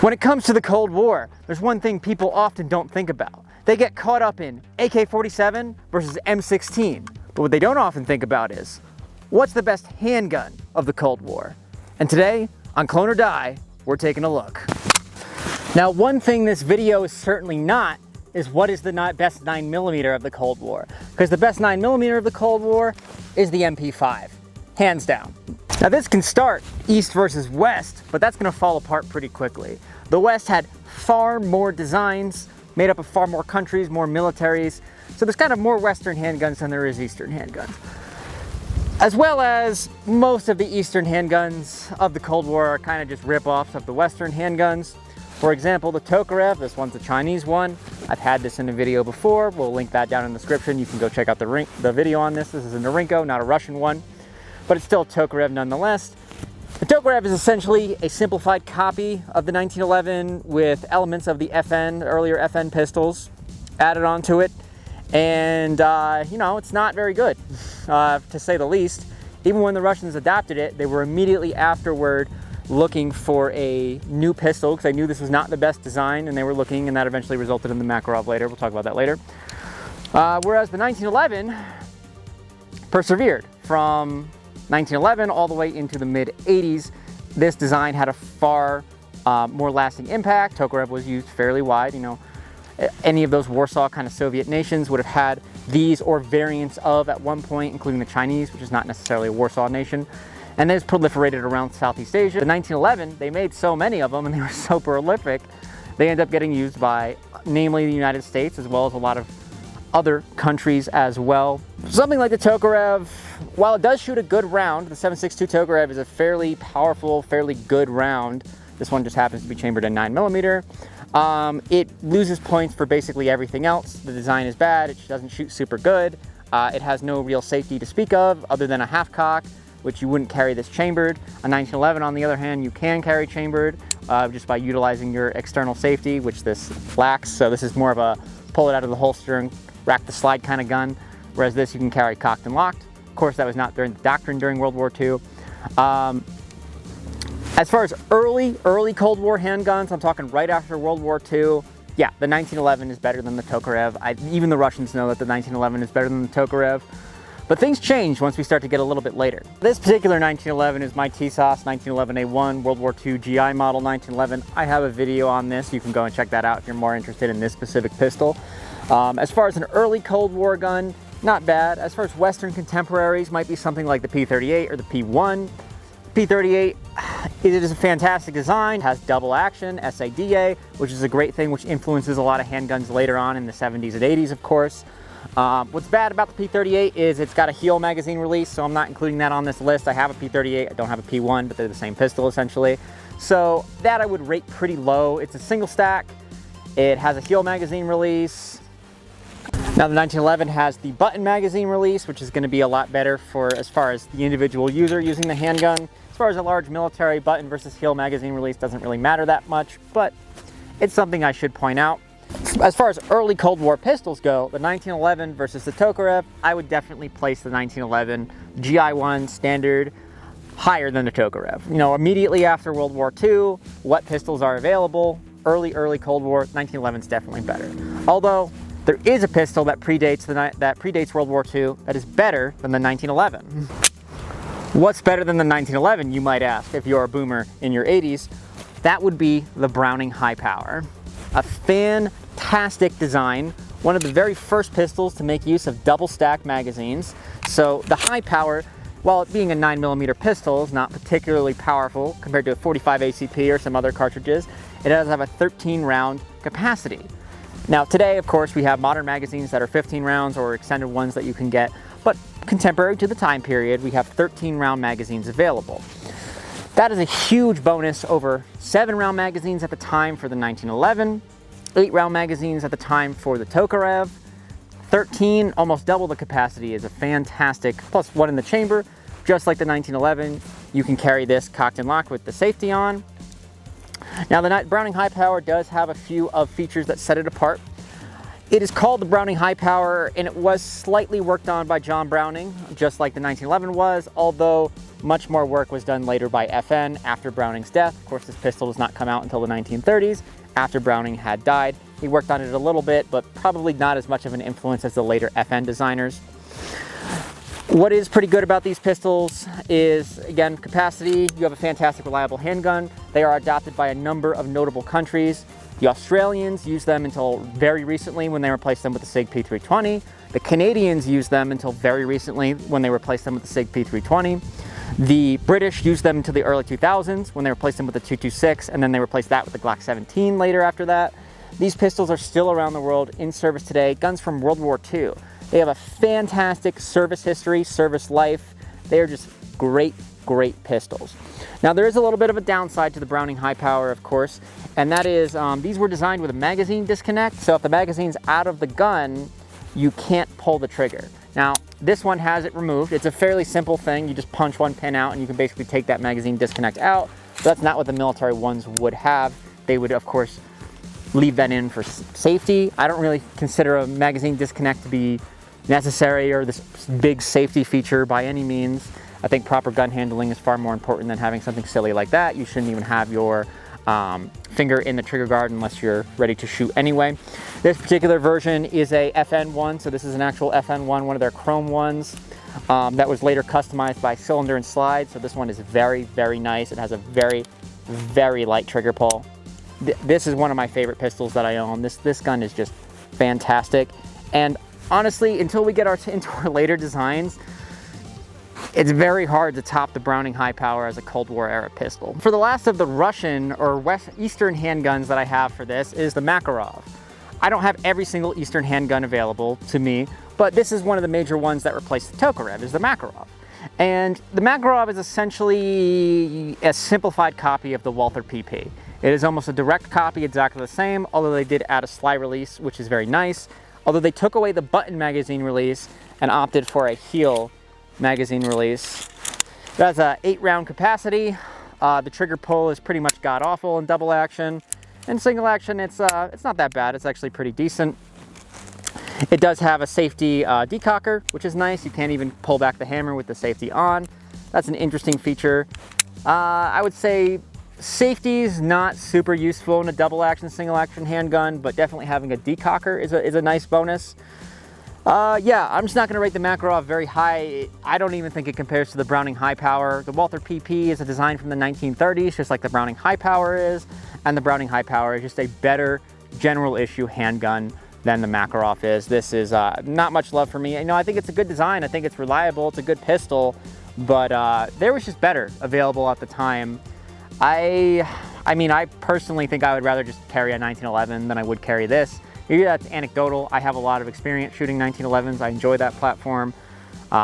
When it comes to the Cold War, there's one thing people often don't think about. They get caught up in AK-47 versus M16. But what they don't often think about is, what's the best handgun of the Cold War? And today, on Clone or Die, we're taking a look. Now, one thing this video is certainly not is what is the best 9mm of the Cold War. Because the best 9mm of the Cold War is the MP5, hands down. Now this can start East versus West, but that's gonna fall apart pretty quickly. The West had far more designs, made up of far more countries, more militaries, so there's kind of more Western handguns than there is Eastern handguns. As well as most of the Eastern handguns of the Cold War are kind of just rip-offs of the Western handguns. For example, the Tokarev, this one's a Chinese one. I've had this in a video before. We'll link that down in the description. You can go check out the video on this. This is a Norinco, not a Russian one, but it's still a Tokarev nonetheless. The Tokarev is essentially a simplified copy of the 1911 with elements of the FN, earlier FN pistols added onto it. And, you know, it's not very good, to say the least. Even when the Russians adopted it, they were immediately afterward looking for a new pistol because they knew this was not the best design, and they were looking, and that eventually resulted in the Makarov later. We'll talk about that later. Whereas the 1911 persevered from 1911 all the way into the mid-80s. This design had a far more lasting impact. Tokarev was used fairly wide. You know, any of those Warsaw kind of Soviet nations would have had these or variants of at one point, including the Chinese, which is not necessarily a Warsaw nation. And they've proliferated around Southeast Asia. The 1911, they made so many of them and they were so prolific, they ended up getting used by, namely the United States, as well as a lot of other countries as well. Something like the Tokarev, while it does shoot a good round, the 7.62 Tokarev is a fairly powerful, fairly good round. This one just happens to be chambered in 9mm. It loses points for basically everything else. The design is bad, it doesn't shoot super good. It has no real safety to speak of other than a half cock, which you wouldn't carry this chambered. A 1911, on the other hand, you can carry chambered just by utilizing your external safety, which this lacks. So this is more of a pull it out of the holster and rack the slide kind of gun, whereas this you can carry cocked and locked. Of course, that was not during the doctrine during World War II. As far as early Cold War handguns, I'm talking right after World War II, yeah, the 1911 is better than the Tokarev. Even the Russians know that the 1911 is better than the Tokarev. But things change once we start to get a little bit later. This particular 1911 is my TSOS 1911A1 World War II GI model 1911. I have a video on this. You can go and check that out if you're more interested in this specific pistol. As far as an early Cold War gun, not bad. As far as Western contemporaries, might be something like the P38 or the P1. P38, it is a fantastic design, has double action, SADA, which is a great thing, which influences a lot of handguns later on in the 70s and 80s, of course. What's bad about the P38 is it's got a heel magazine release, so I'm not including that on this list. I have a P38, I don't have a P1, but they're the same pistol essentially. So that I would rate pretty low. It's a single stack, it has a heel magazine release. Now the 1911 has the button magazine release, which is going to be a lot better for as far as the individual user using the handgun. As far as a large military, button versus heel magazine release doesn't really matter that much, but it's something I should point out. As far as early Cold War pistols go, the 1911 versus the Tokarev, I would definitely place the 1911 GI1 standard higher than the Tokarev. You know, immediately after World War II, what pistols are available? Early Cold War, 1911 is definitely better. Although there is a pistol that predates World War II that is better than the 1911. What's better than the 1911, you might ask, if you're a boomer in your 80s? That would be the Browning High Power. A fantastic design, one of the very first pistols to make use of double stack magazines. So the High Power, while it being a 9mm pistol, is not particularly powerful compared to a 45 ACP or some other cartridges. It does have a 13 round capacity. Now today, of course, we have modern magazines that are 15 rounds or extended ones that you can get, but contemporary to the time period, we have 13 round magazines available. That is a huge bonus over 7 round magazines at the time for the 1911, 8 round magazines at the time for the Tokarev. 13, almost double the capacity, is a fantastic, plus one in the chamber, just like the 1911. You can carry this cocked and locked with the safety on. Now the Browning High Power does have a few of features that set it apart. It is called the Browning High Power, and it was slightly worked on by John Browning, just like the 1911 was, although Much more work was done later by FN after Browning's death. Of course, this pistol does not come out until the 1930s, after Browning had died. He worked on it a little bit, but probably not as much of an influence as the later FN designers. What is pretty good about these pistols is, again, capacity. You have a fantastic, reliable handgun. They are adopted by a number of notable countries. The Australians used them until very recently when they replaced them with the SIG P320. The Canadians used them until very recently when they replaced them with the SIG P320. The British used them until the early 2000s when they replaced them with the 226, and then they replaced that with the Glock 17 later after that. These pistols are still around the world in service today, guns from World War II. They have a fantastic service history, service life. They are just great, great pistols. Now there is a little bit of a downside to the Browning High Power, of course, and that is these were designed with a magazine disconnect, so if the magazine's out of the gun, you can't pull the trigger. Now, this one has it removed. It's a fairly simple thing. You just punch one pin out and you can basically take that magazine disconnect out. But that's not what the military ones would have. They would, of course, leave that in for safety. I don't really consider a magazine disconnect to be necessary or this big safety feature by any means. I think proper gun handling is far more important than having something silly like that. You shouldn't even have your finger in the trigger guard unless you're ready to shoot anyway. This particular version is a FN1, so this is an actual FN1, one of their chrome ones that was later customized by Cylinder and Slide. So this one is very, very nice. It has a very, very light trigger pull. This is one of my favorite pistols that I own. This gun is just fantastic. And honestly, until we get into our later designs, it's very hard to top the Browning High Power as a Cold War era pistol. For the last of the Russian or Eastern handguns that I have for this is the Makarov. I don't have every single Eastern handgun available to me, but this is one of the major ones that replaced the Tokarev, is the Makarov. And the Makarov is essentially a simplified copy of the Walther PP. It is almost a direct copy, exactly the same, although they did add a slide release, which is very nice. Although they took away the button magazine release and opted for a heel magazine release. It has an 8-round capacity. The trigger pull is pretty much god-awful in double action. In single action, it's not that bad. It's actually pretty decent. It does have a safety decocker, which is nice. You can't even pull back the hammer with the safety on. That's an interesting feature. I would say safety is not super useful in a double action, single action handgun, but definitely having a decocker is a nice bonus. Yeah, I'm just not going to rate the Makarov very high. I don't even think it compares to the Browning High Power. The Walther PP is a design from the 1930s, just like the Browning High Power is, and the Browning High Power is just a better general issue handgun than the Makarov is. This is not much love for me. You know, I think it's a good design. I think it's reliable. It's a good pistol, but there was just better available at the time. I mean, I personally think I would rather just carry a 1911 than I would carry this. Maybe that's anecdotal. I have a lot of experience shooting 1911s. I enjoy that platform.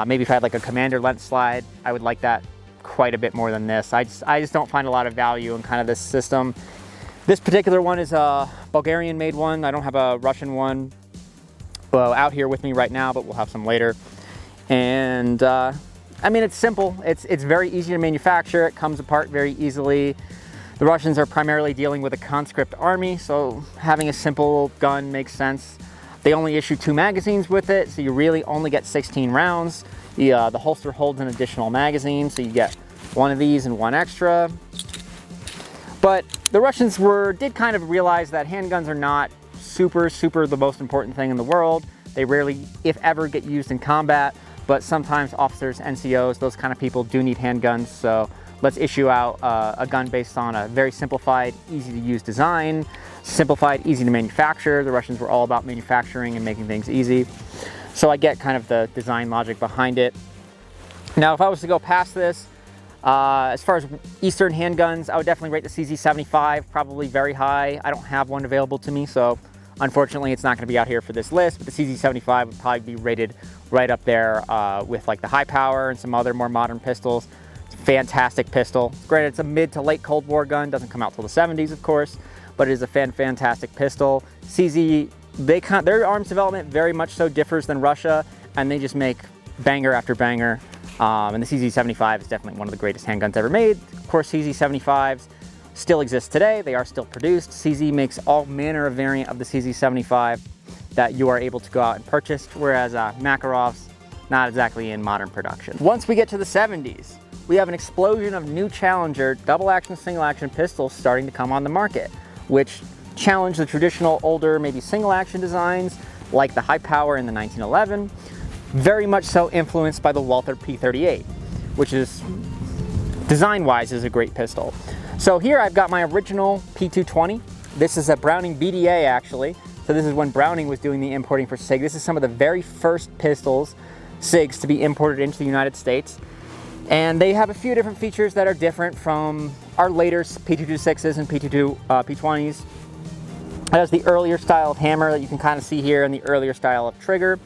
Maybe if I had like a Commander lens slide, I would like that quite a bit more than this. I just don't find a lot of value in kind of this system. This particular one is a Bulgarian made one. I don't have a Russian one out here with me right now, but we'll have some later. And I mean, it's simple. It's very easy to manufacture. It comes apart very easily. The Russians are primarily dealing with a conscript army, so having a simple gun makes sense. They only issue 2 magazines with it, so you really only get 16 rounds. The holster holds an additional magazine, so you get one of these and one extra. But the Russians did kind of realize that handguns are not super the most important thing in the world. They rarely, if ever, get used in combat, but sometimes officers, NCOs, those kind of people do need handguns, so let's issue out a gun based on a very simplified, easy to use design, simplified, easy to manufacture. The Russians were all about manufacturing and making things easy. So I get kind of the design logic behind it. Now, if I was to go past this, as far as Eastern handguns, I would definitely rate the CZ75, probably very high. I don't have one available to me, so unfortunately it's not going to be out here for this list, but the CZ75 would probably be rated right up there with like the High Power and some other more modern pistols. Fantastic pistol. Granted, it's a mid to late Cold War gun. Doesn't come out till the 70s, of course, but it is a fantastic pistol. CZ, their arms development very much so differs than Russia, and they just make banger after banger. And the CZ75 is definitely one of the greatest handguns ever made. Of course, CZ75s still exist today. They are still produced. CZ makes all manner of variant of the CZ75 that you are able to go out and purchase, whereas Makarovs, not exactly in modern production. Once we get to the 70s, we have an explosion of new challenger double action, single action pistols starting to come on the market, which challenge the traditional older, maybe single action designs like the high power in the 1911, very much so influenced by the Walther P38, which is design-wise is a great pistol. So here I've got my original P220. This is a Browning BDA actually. So this is when Browning was doing the importing for SIG. This is some of the very first pistols, SIGs, to be imported into the United States. And they have a few different features that are different from our later P226s and P20s. It has the earlier style of hammer that you can kind of see here and the earlier style of trigger.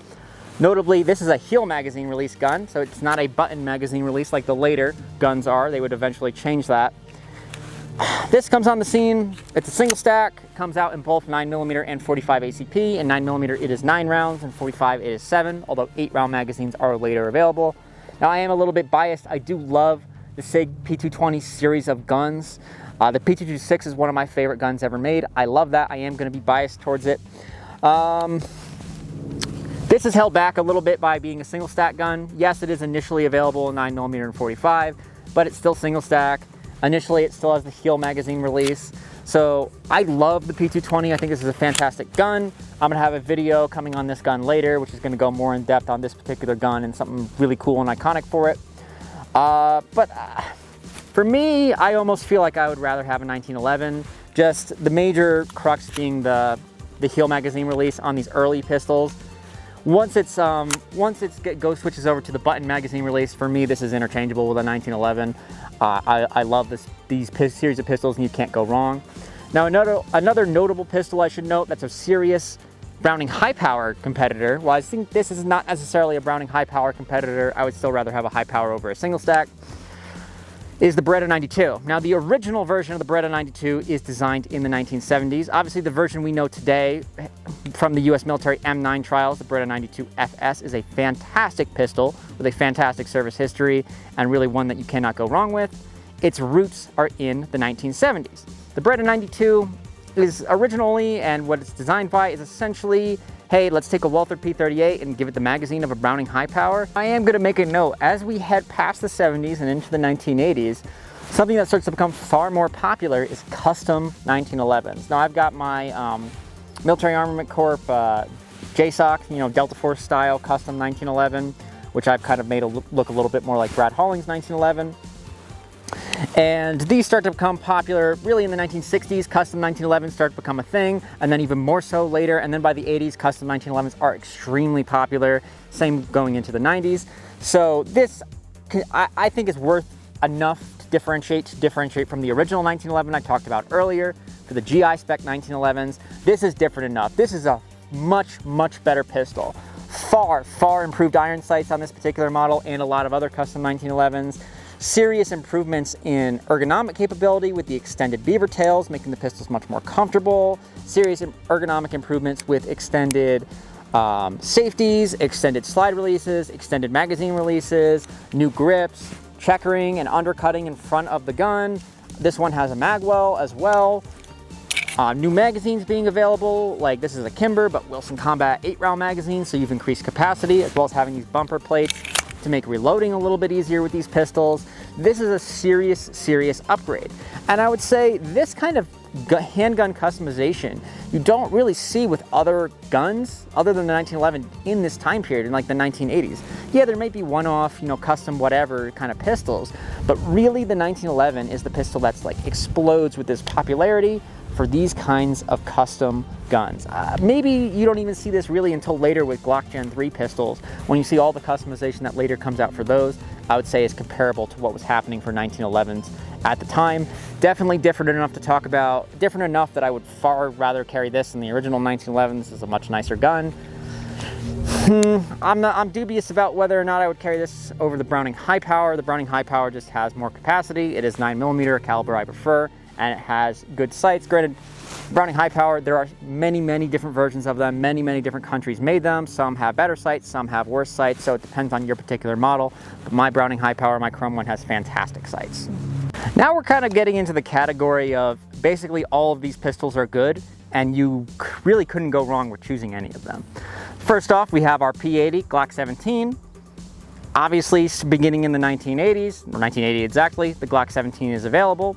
Notably, this is a heel magazine release gun, so it's not a button magazine release like the later guns are. They would eventually change that. This comes on the scene, it's a single stack, comes out in both 9mm and 45 ACP. In 9mm it is 9 rounds, and 45 it is 7, although 8-round magazines are later available. Now I am a little bit biased. I do love the SIG P220 series of guns. The P226 is one of my favorite guns ever made. I love that. I am going to be biased towards it. This is held back a little bit by being a single stack gun. Yes, it is initially available in 9mm and 45, but it's still single stack. Initially, it still has the heel magazine release. So I love the P220. I think this is a fantastic gun. I'm gonna have a video coming on this gun later, which is gonna go more in depth on this particular gun and something really cool and iconic for it. For me, I almost feel like I would rather have a 1911. Just the major crux being the heel magazine release on these early pistols. Once it switches over to the button magazine release, for me this is interchangeable with a 1911. I love these series of pistols, and you can't go wrong. Now another notable pistol I should note that's a serious Browning high power competitor. While I think this is not necessarily a Browning high power competitor, I would still rather have a high power over a single stack, is the Beretta 92. Now the original version of the Beretta 92 is designed in the 1970s. Obviously the version we know today from the US military M9 trials, the Beretta 92 FS, is a fantastic pistol with a fantastic service history and really one that you cannot go wrong with. Its roots are in the 1970s. The Beretta 92 is originally, and what it's designed by, is essentially, hey, let's take a Walther P38 and give it the magazine of a Browning high power. I am going to make a note, as we head past the 70s and into the 1980s, something that starts to become far more popular is custom 1911s. Now I've got my Military Armament Corp JSOC, Delta Force style custom 1911, which I've kind of made look a little bit more like Brad Holling's 1911. And these start to become popular really in the 1960s. Custom 1911s start to become a thing, and then even more so later. And then by the 80s, custom 1911s are extremely popular. Same going into the 90s. So this, I think, is worth enough to differentiate from the original 1911 I talked about earlier. For the GI spec 1911s, this is different enough. This is a much, much better pistol. Far, far improved iron sights on this particular model and a lot of other custom 1911s. Serious improvements in ergonomic capability with the extended beaver tails, making the pistols much more comfortable. Serious ergonomic improvements with extended safeties, extended slide releases, extended magazine releases, new grips, checkering and undercutting in front of the gun. This one has a magwell as well. New magazines being available, like this is a Kimber, but Wilson Combat 8-round magazine, so you've increased capacity, as well as having these bumper plates to make reloading a little bit easier with these pistols. This is a serious upgrade. And I would say this kind of handgun customization you don't really see with other guns other than the 1911 in this time period, in like the 1980s. Yeah, there may be one-off, custom whatever kind of pistols, but really the 1911 is the pistol that's like explodes with this popularity for these kinds of custom guns. Maybe you don't even see this really until later with Glock Gen 3 pistols. When you see all the customization that later comes out for those, I would say is comparable to what was happening for 1911s at the time. Definitely different enough to talk about, different enough that I would far rather carry this than the original 1911s. This is a much nicer gun. I'm dubious about whether or not I would carry this over the Browning high power. The Browning high power just has more capacity. It is 9mm, a caliber I prefer, and it has good sights. Granted, Browning high power, there are many different versions of them. Many different countries made them. Some have better sights, some have worse sights, so it depends on your particular model. But my Browning high power, my chrome one, has fantastic sights. Now we're kind of getting into the category of basically all of these pistols are good, and you really couldn't go wrong with choosing any of them. First off, we have our P80 Glock 17. Obviously, beginning in the 1980s, or 1980 exactly, the Glock 17 is available.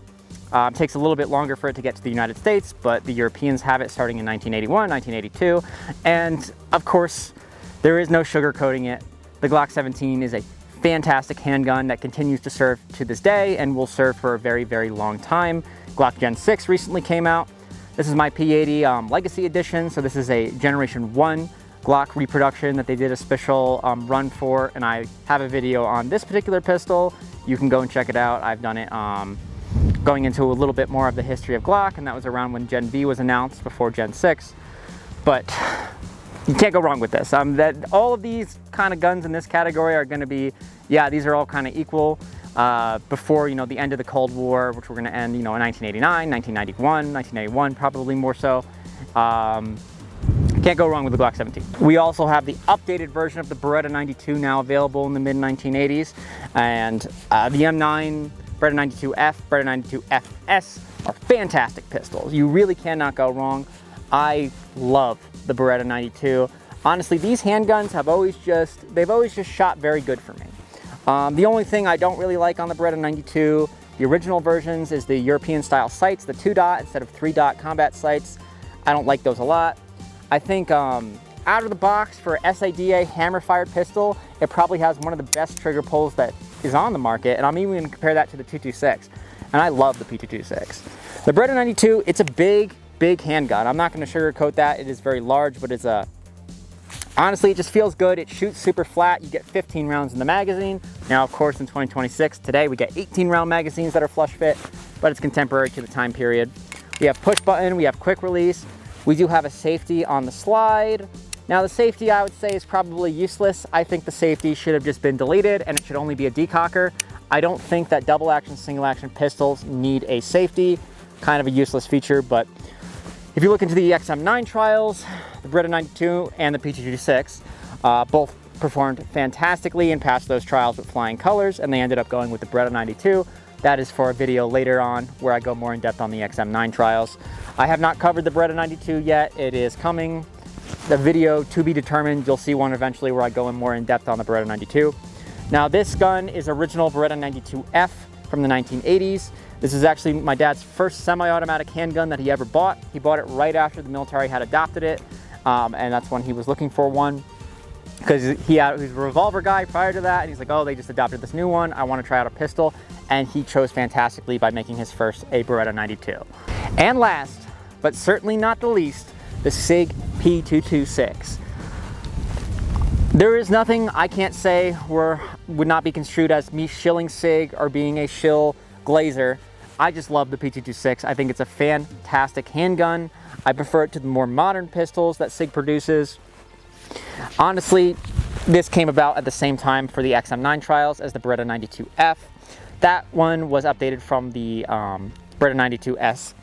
It takes a little bit longer for it to get to the United States, but the Europeans have it starting in 1981, 1982. And of course, there is no sugarcoating it. The Glock 17 is a fantastic handgun that continues to serve to this day and will serve for a very, very long time. Glock Gen 6 recently came out. This is my P80 Legacy Edition, so this is a Generation 1 Glock reproduction that they did a special run for, and I have a video on this particular pistol. You can go and check it out. I've done it going into a little bit more of the history of Glock, and that was around when Gen V was announced before Gen 6. But you can't go wrong with this. All of these kind of guns in this category are going to be, yeah, these are all kind of equal before, you know, the end of the Cold War, which we're going to end, you know, in 1989, 1991, 1991, probably more so. Can't go wrong with the Glock 17. We also have the updated version of the Beretta 92 now available in the mid-1980s, and the M9, Beretta 92F, Beretta 92FS are fantastic pistols. You really cannot go wrong. I love the Beretta 92. Honestly, these handguns have they've always just shot very good for me. The only thing I don't really like on the Beretta 92, the original versions, is the European style sights, the 2-dot instead of 3-dot combat sights. I don't like those a lot. I think out of the box for SADA hammer-fired pistol, it probably has one of the best trigger pulls that is on the market, and I'm even going to compare that to the 226, and I love the P226. The Beretta 92, it's a big handgun. I'm not going to sugarcoat that. It is very large, but it's honestly, it just feels good. It shoots super flat. You get 15 rounds in the magazine. Now, of course, in 2026, today, we get 18-round magazines that are flush fit, but it's contemporary to the time period. We have push button, we have quick release. We do have a safety on the slide. Now the safety, I would say, is probably useless. I think the safety should have just been deleted and it should only be a decocker. I don't think that double action, single action pistols need a safety. Kind of a useless feature, but if you look into the XM9 trials, the Beretta 92 and the P226 both performed fantastically and passed those trials with flying colors, and they ended up going with the Beretta 92. That is for a video later on where I go more in depth on the XM9 trials. I have not covered the Beretta 92 yet. It is coming. The video to be determined. You'll see one eventually where I go in more in depth on the Beretta 92. Now this gun is original Beretta 92F from the 1980s. This is actually my dad's first semi-automatic handgun that he ever bought. He bought it right after the military had adopted it, and that's when he was looking for one, because he was a revolver guy prior to that, and he's like, oh, they just adopted this new one, I want to try out a pistol, and he chose fantastically by making his first a Beretta 92. And last, but certainly not the least, the SIG P226. There is nothing I can't say would not be construed as me shilling SIG or being a shill glazer. I just love the P226. I think it's a fantastic handgun. I prefer it to the more modern pistols that SIG produces. Honestly, this came about at the same time for the XM9 trials as the Beretta 92F. That one was updated from the Beretta 92S.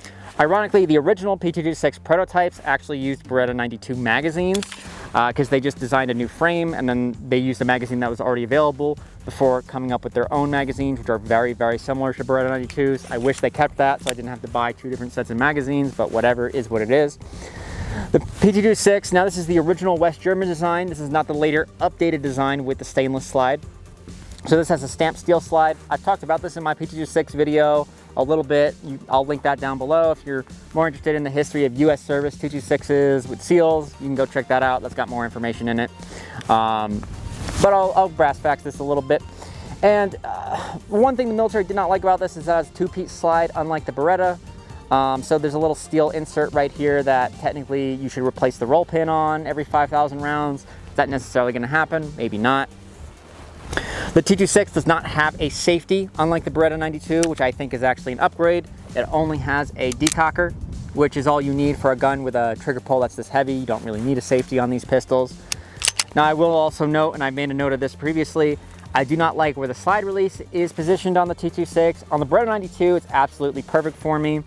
Ironically, the original P226 prototypes actually used Beretta 92 magazines because they just designed a new frame and then they used a magazine that was already available before coming up with their own magazines, which are very, very similar to Beretta 92s. I wish they kept that so I didn't have to buy two different sets of magazines, but whatever is what it is. The P226, now this is the original West German design. This is not the later updated design with the stainless slide. So this has a stamped steel slide. I've talked about this in my P226 video a little bit. I'll link that down below. If you're more interested in the history of US service 226s with seals, you can go check that out. That's got more information in it. But I'll brass tacks this a little bit. And one thing the military did not like about this is that it has a two-piece slide, unlike the Beretta. So there's a little steel insert right here that technically you should replace the roll pin on every 5,000 rounds. Is that necessarily going to happen? Maybe not. The T26 does not have a safety, unlike the Beretta 92, which I think is actually an upgrade. It only has a decocker, which is all you need for a gun with a trigger pull that's this heavy. You don't really need a safety on these pistols. Now I will also note, and I made a note of this previously, I do not like where the slide release is positioned on the T26. On the Beretta 92, it's absolutely perfect for me.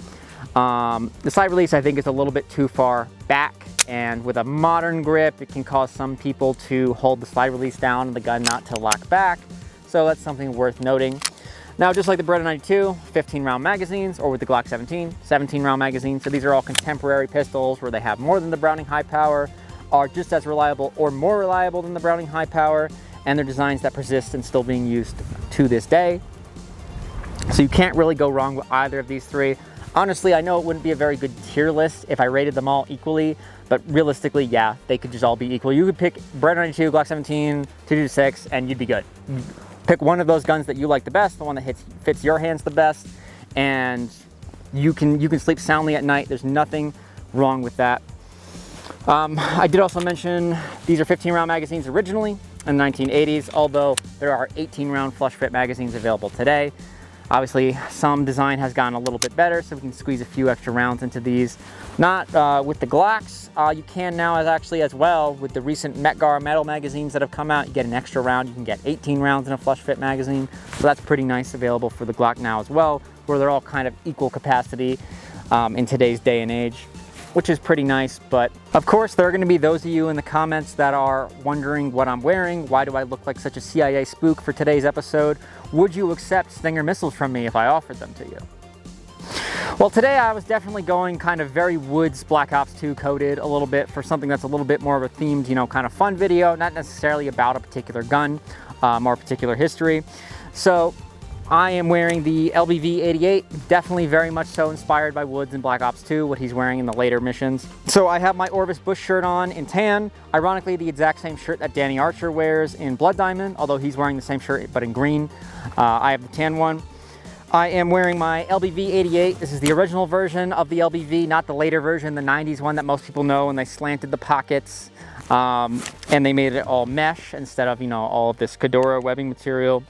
The slide release I think is a little bit too far back, and with a modern grip it can cause some people to hold the slide release down and the gun not to lock back, so that's something worth noting. Now, just like the Beretta 92, 15-round magazines, or with the Glock 17, 17-round magazines. So these are all contemporary pistols where they have more than the Browning high power, are just as reliable or more reliable than the Browning high power, and they're designs that persist and still being used to this day. So you can't really go wrong with either of these three. Honestly, I know it wouldn't be a very good tier list if I rated them all equally, but realistically, yeah, they could just all be equal. You could pick Bren 92, Glock 17, 226, and you'd be good. Pick one of those guns that you like the best, the one that fits your hands the best, and you can sleep soundly at night. There's nothing wrong with that. I did also mention these are 15-round magazines originally in the 1980s, although there are 18-round flush fit magazines available today. Obviously, some design has gotten a little bit better, so we can squeeze a few extra rounds into these. Not with the Glocks. You can now as well with the recent Metgar metal magazines that have come out. You get an extra round. You can get 18 rounds in a flush fit magazine. So that's pretty nice, available for the Glock now as well, where they're all kind of equal capacity in today's day and age, which is pretty nice. But of course, there are going to be those of you in the comments that are wondering what I'm wearing. Why do I look like such a CIA spook for today's episode? Would you accept Stinger missiles from me if I offered them to you? Well, today I was definitely going kind of very Woods Black Ops 2 coded a little bit for something that's a little bit more of a themed, you know, kind of fun video, not necessarily about a particular gun or a particular history. So I am wearing the LBV 88, definitely very much so inspired by Woods in Black Ops 2, what he's wearing in the later missions. So I have my Orvis Bush shirt on in tan, ironically the exact same shirt that Danny Archer wears in Blood Diamond, although he's wearing the same shirt but in green. I have the tan one. I am wearing my LBV 88. This is the original version of the LBV, not the later version, the 90s one that most people know when they slanted the pockets and they made it all mesh instead of, you know, all of this Fedora webbing material.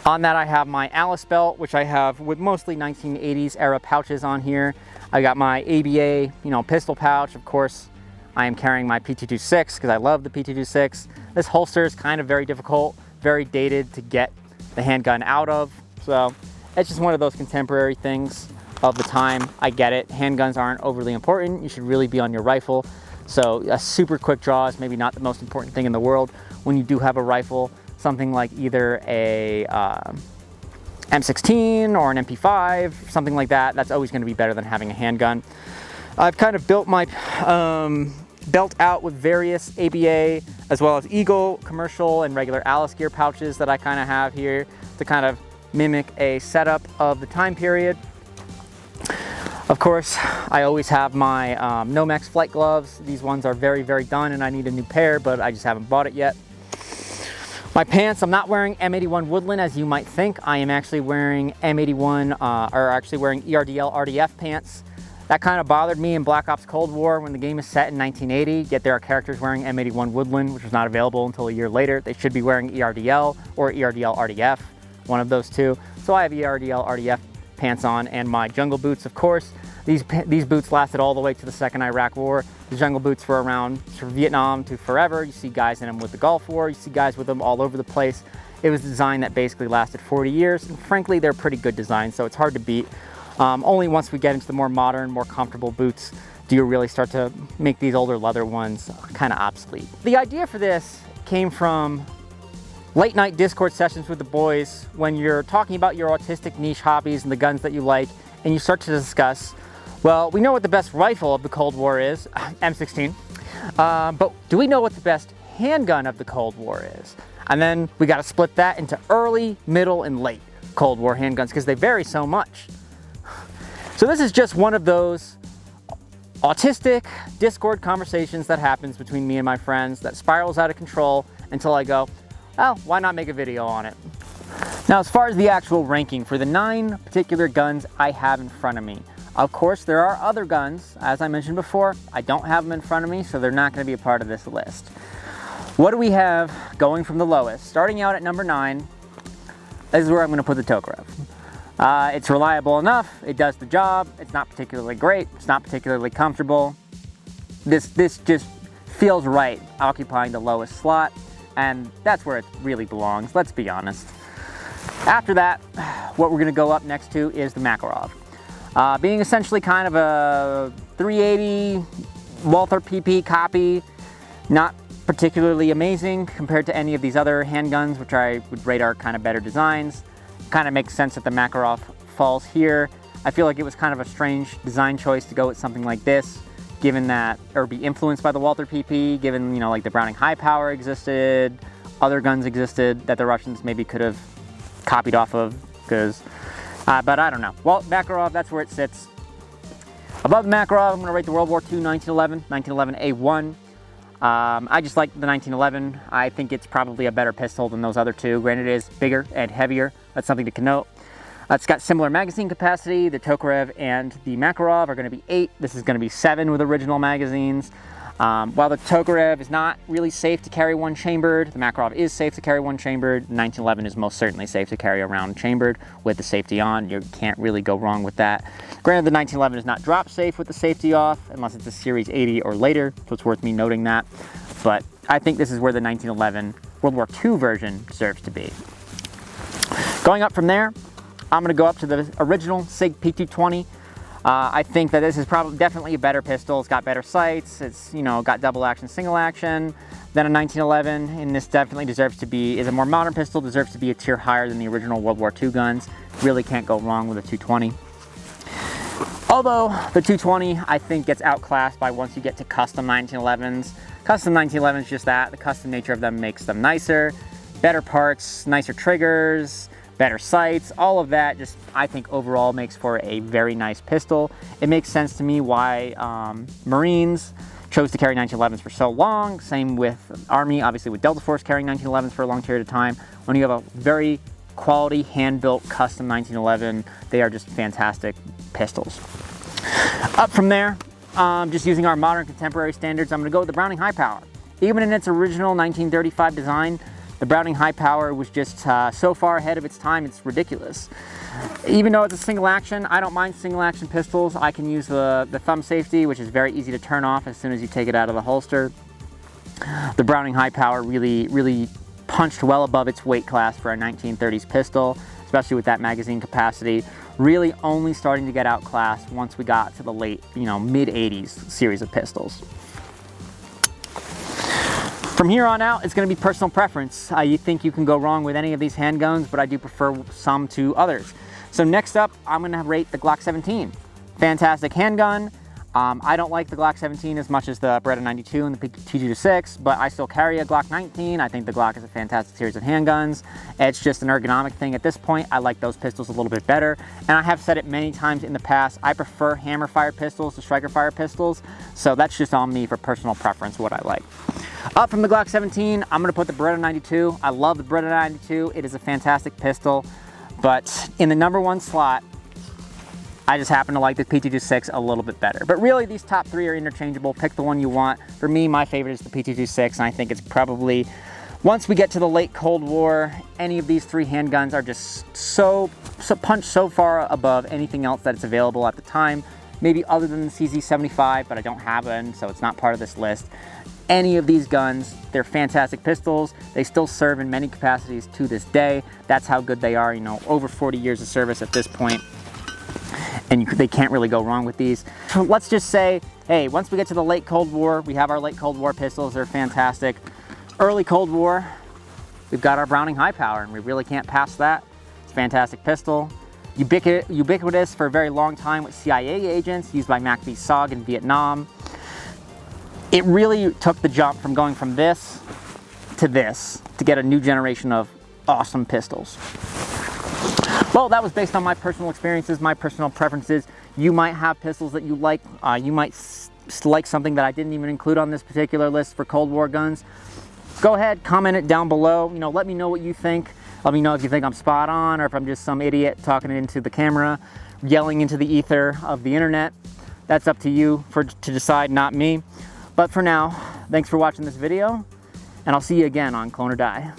On that I have my Alice belt, which I have with mostly 1980s era pouches on here. I got my ABA, you know, pistol pouch. Of course, I am carrying my P226 because I love the P226. This holster is kind of very difficult, very dated to get the handgun out of. So it's just one of those contemporary things of the time. I get it. Handguns aren't overly important. You should really be on your rifle. So a super quick draw is maybe not the most important thing in the world when you do have a rifle. Something like either a M16 or an MP5, something like that. That's always going to be better than having a handgun. I've kind of built my belt out with various ABA as well as Eagle, commercial, and regular Alice gear pouches that I kind of have here to kind of mimic a setup of the time period. Of course, I always have my Nomex flight gloves. These ones are very, very done and I need a new pair, but I just haven't bought it yet. My pants, I'm not wearing M81 Woodland as you might think. I am actually wearing M81, or actually wearing ERDL RDF pants. That kind of bothered me in Black Ops Cold War when the game is set in 1980, yet there are characters wearing M81 Woodland, which was not available until a year later. They should be wearing ERDL or ERDL RDF, one of those two. So I have ERDL RDF pants on and my jungle boots, of course. These boots lasted all the way to the second Iraq War. The jungle boots were around from Vietnam to forever. You see guys in them with the Gulf War. You see guys with them all over the place. It was a design that basically lasted 40 years. And frankly, they're pretty good designs, so it's hard to beat. Only once we get into the more modern, more comfortable boots do you really start to make these older leather ones kind of obsolete. The idea for this came from late night Discord sessions with the boys when you're talking about your autistic niche hobbies and the guns that you like, and you start to discuss, well, we know what the best rifle of the Cold War is, M16, but do we know what the best handgun of the Cold War is? And then we got to split that into early, middle, and late Cold War handguns because they vary so much. So this is just one of those autistic Discord conversations that happens between me and my friends that spirals out of control until I go, well, why not make a video on it? Now, as far as the actual ranking for the 9 particular guns I have in front of me, of course, there are other guns. As I mentioned before, I don't have them in front of me, so they're not going to be a part of this list. What do we have going from the lowest? Starting out at number 9, this is where I'm going to put the Tokarev. It's reliable enough, it does the job, it's not particularly great, it's not particularly comfortable. This just feels right, occupying the lowest slot, and that's where it really belongs, let's be honest. After that, what we're going to go up next to is the Makarov. Being essentially kind of a 380 Walther PP copy, not particularly amazing compared to any of these other handguns, which I would rate are kind of better designs. Kind of makes sense that the Makarov falls here. I feel like it was kind of a strange design choice to go with something like this, given that, or be influenced by the Walther PP, given, you know, like the Browning High Power existed, other guns existed that the Russians maybe could have copied off of, because, but I don't know. Well, Makarov, that's where it sits. Above the Makarov, I'm gonna rate the World War II 1911 A1. I just like the 1911. I think it's probably a better pistol than those other two. Granted, it is bigger and heavier. That's something to connote. It's got similar magazine capacity. The Tokarev and the Makarov are going to be 8. This is going to be 7 with original magazines. While the Tokarev is not really safe to carry one chambered, the Makarov is safe to carry one chambered. The 1911 is most certainly safe to carry around chambered with the safety on. You can't really go wrong with that. Granted, the 1911 is not drop safe with the safety off unless it's a Series 80 or later, so it's worth me noting that. But I think this is where the 1911 World War II version deserves to be. Going up from there, I'm going to go up to the original SIG P220. I think that this is probably definitely a better pistol. It's got better sights. It's, you know, got double action, single action than a 1911, and this definitely deserves to be, is a more modern pistol, deserves to be a tier higher than the original World War II guns. Really can't go wrong with a 220. Although the 220, I think, gets outclassed by once you get to custom 1911s. Custom 1911s, just that. The custom nature of them makes them nicer, better parts, nicer triggers, better sights, all of that just, I think, overall makes for a very nice pistol. It makes sense to me why Marines chose to carry 1911s for so long. Same with Army, obviously with Delta Force carrying 1911s for a long period of time. When you have a very quality, hand-built, custom 1911, they are just fantastic pistols. Up from there, just using our modern contemporary standards, I'm gonna go with the Browning High Power. Even in its original 1935 design, the Browning High Power was just so far ahead of its time, it's ridiculous. Even though it's a single action, I don't mind single action pistols. I can use the thumb safety, which is very easy to turn off as soon as you take it out of the holster. The Browning High Power really punched well above its weight class for a 1930s pistol, especially with that magazine capacity. Really only starting to get outclassed once we got to the late, mid 80s series of pistols. From here on out, it's going to be personal preference. You think you can go wrong with any of these handguns, but I do prefer some to others. So next up, I'm going to rate the Glock 17. Fantastic handgun. I don't like the Glock 17 as much as the Beretta 92 and the T226, but I still carry a Glock 19. I think the Glock is a fantastic series of handguns. It's just an ergonomic thing at this point. I like those pistols a little bit better. And I have said it many times in the past, I prefer hammer-fired pistols to striker-fired pistols. So that's just on me for personal preference, what I like. Up from the Glock 17, I'm going to put the Beretta 92. I love the Beretta 92. It is a fantastic pistol. But in the #1 slot, I just happen to like the P226 a little bit better. But really, these top 3 are interchangeable. Pick the one you want. For me, my favorite is the P226, and I think it's probably, once we get to the late Cold War, any of these 3 handguns are just so punched so far above anything else that it's available at the time. Maybe other than the CZ75, but I don't have one, so it's not part of this list. Any of these guns, they're fantastic pistols. They still serve in many capacities to this day. That's how good they are, over 40 years of service at this point. And they can't really go wrong with these. So let's just say, hey, once we get to the late Cold War, we have our late Cold War pistols. They're fantastic. Early Cold War, we've got our Browning High Power, and we really can't pass that. It's a fantastic pistol. Ubiquitous for a very long time with CIA agents, used by MACV-SOG in Vietnam. It really took the jump from going from this to get a new generation of awesome pistols. Well, that was based on my personal experiences, my personal preferences. You might have pistols that you like. You might like something that I didn't even include on this particular list for Cold War guns. Go ahead, comment it down below. Let me know what you think. Let me know if you think I'm spot on or if I'm just some idiot talking into the camera, yelling into the ether of the internet. That's up to you to decide, not me. But for now, thanks for watching this video, and I'll see you again on Clone or Die.